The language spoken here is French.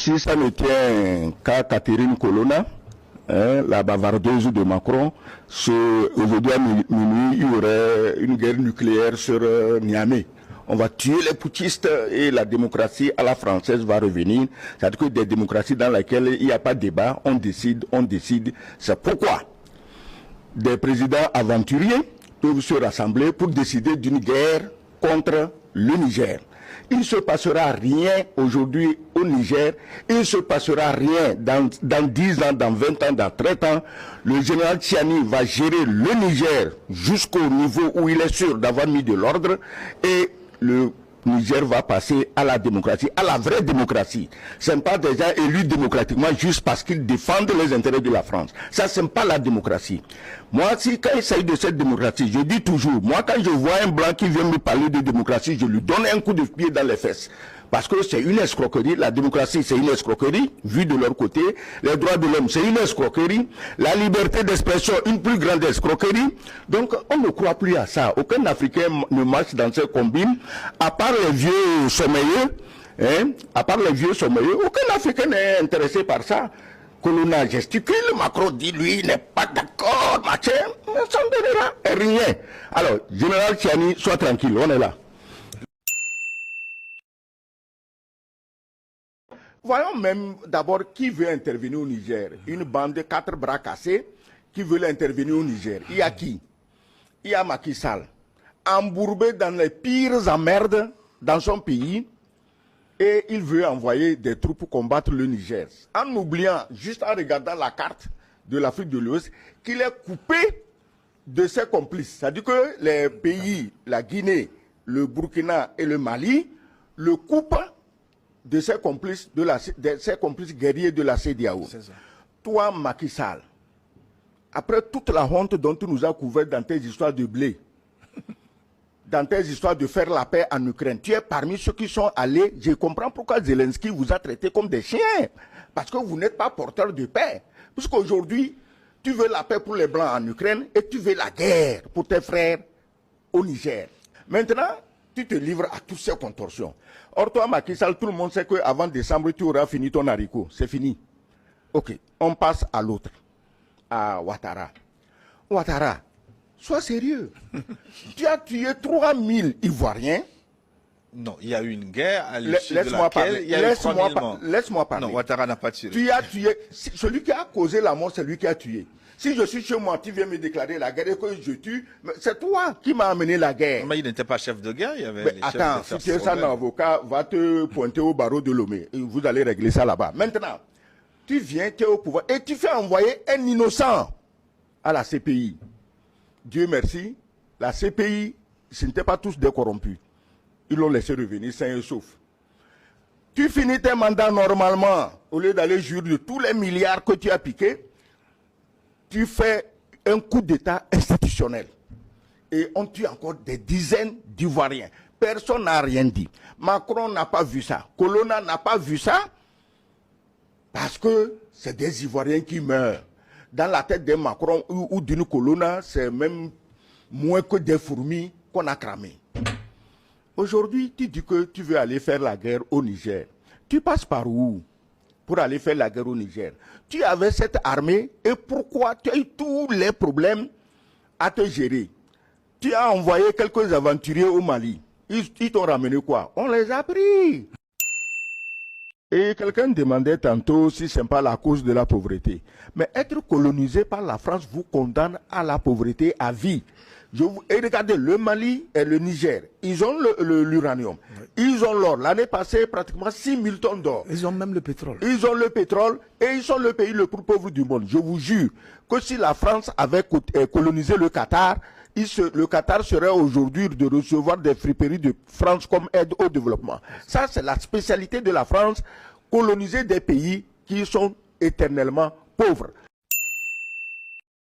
si ça ne tient qu'à Catherine Colonna, la bavardeuse de Macron, aujourd'hui à minuit, il y aurait une guerre nucléaire sur Niamey. On va tuer les putschistes et la démocratie à la française va revenir. C'est-à-dire que des démocraties dans lesquelles il n'y a pas de débat, on décide. C'est pourquoi des présidents aventuriers peuvent se rassembler pour décider d'une guerre contre le Niger. Il ne se passera rien aujourd'hui au Niger, il ne se passera rien dans 10 ans, dans 20 ans, dans 30 ans. Le général Tchiani va gérer le Niger jusqu'au niveau où il est sûr d'avoir mis de l'ordre et le Niger va passer à la démocratie, à la vraie démocratie. Ce n'est pas des gens élus démocratiquement juste parce qu'ils défendent les intérêts de la France. Ça, ce n'est pas la démocratie. Moi, quand il s'agit de cette démocratie, je dis toujours, moi, quand je vois un blanc qui vient me parler de démocratie, je lui donne un coup de pied dans les fesses. Parce que c'est une escroquerie. La démocratie, c'est une escroquerie, vu de leur côté. Les droits de l'homme, c'est une escroquerie. La liberté d'expression, une plus grande escroquerie. Donc, on ne croit plus à ça. Aucun Africain ne marche dans ces combines, à part les vieux sommeilleux. Aucun Africain n'est intéressé par ça. Colonna gesticule, Macron dit, lui, il n'est pas d'accord, machin. Ça ne donnera rien. Alors, général Tchiani, sois tranquille, on est là. Voyons même d'abord qui veut intervenir au Niger. Une bande de 4 bras cassés qui veut intervenir au Niger. Il y a qui? Il y a Macky Sall, embourbé dans les pires emmerdes dans son pays, et il veut envoyer des troupes pour combattre le Niger. En oubliant, juste en regardant la carte de l'Afrique de l'Ouest, qu'il est coupé de ses complices. C'est-à-dire que les pays, la Guinée, le Burkina et le Mali, le coupent de ses complices, guerriers de la CEDEAO. Toi, Macky Sall, après toute la honte dont tu nous as couvert dans tes histoires de blé, dans tes histoires de faire la paix en Ukraine, tu es parmi ceux qui sont allés. Je comprends pourquoi Zelensky vous a traité comme des chiens. Parce que vous n'êtes pas porteur de paix. Puisqu'aujourd'hui, tu veux la paix pour les Blancs en Ukraine et tu veux la guerre pour tes frères au Niger. Maintenant, tu te livres à toutes ces contorsions. Or, toi, Macky Sall, tout le monde sait qu'avant décembre, tu auras fini ton haricot. C'est fini. Ok, on passe à l'autre, à Ouattara. Ouattara, sois sérieux. Tu as tué 3000 Ivoiriens. Non, il y a eu une guerre à l'issue de laquelle il y a eu 3000 morts. Laisse-moi parler. Non, Ouattara n'a pas tiré. Tu as tué. Celui qui a causé la mort, c'est lui qui a tué. Si je suis chez moi, tu viens me déclarer la guerre et que je tue, c'est toi qui m'as amené la guerre. Mais il n'était pas chef de guerre, il y avait les attends, chefs si tu es un avocat, va te pointer au barreau de Lomé. Vous allez régler ça là-bas. Maintenant, tu viens, tu es au pouvoir et tu fais envoyer un innocent à la CPI. Dieu merci, la CPI, ce n'étaient pas tous des corrompus. Ils l'ont laissé revenir sain et sauf. Tu finis tes mandats normalement, au lieu d'aller jouir de tous les milliards que tu as piqués, tu fais un coup d'État institutionnel. Et on tue encore des dizaines d'Ivoiriens. Personne n'a rien dit. Macron n'a pas vu ça. Colonna n'a pas vu ça. Parce que c'est des Ivoiriens qui meurent. Dans la tête d'un Macron ou d'une Colonna, c'est même moins que des fourmis qu'on a cramées. Aujourd'hui, tu dis que tu veux aller faire la guerre au Niger. Tu passes par où pour aller faire la guerre au Niger? Tu avais cette armée et pourquoi tu as eu tous les problèmes à te gérer? Tu as envoyé quelques aventuriers au Mali. Ils t'ont ramené quoi? On les a pris. Et quelqu'un demandait tantôt si ce n'est pas la cause de la pauvreté. Mais être colonisé par la France vous condamne à la pauvreté à vie. Et regardez, le Mali et le Niger, ils ont l'uranium. Oui. Ils ont l'or. L'année passée, pratiquement 6 000 tonnes d'or. Ils ont même le pétrole. Ils ont le pétrole et ils sont le pays le plus pauvre du monde. Je vous jure que si la France avait colonisé le Qatar, le Qatar serait aujourd'hui de recevoir des friperies de France comme aide au développement. Ça, c'est la spécialité de la France, coloniser des pays qui sont éternellement pauvres.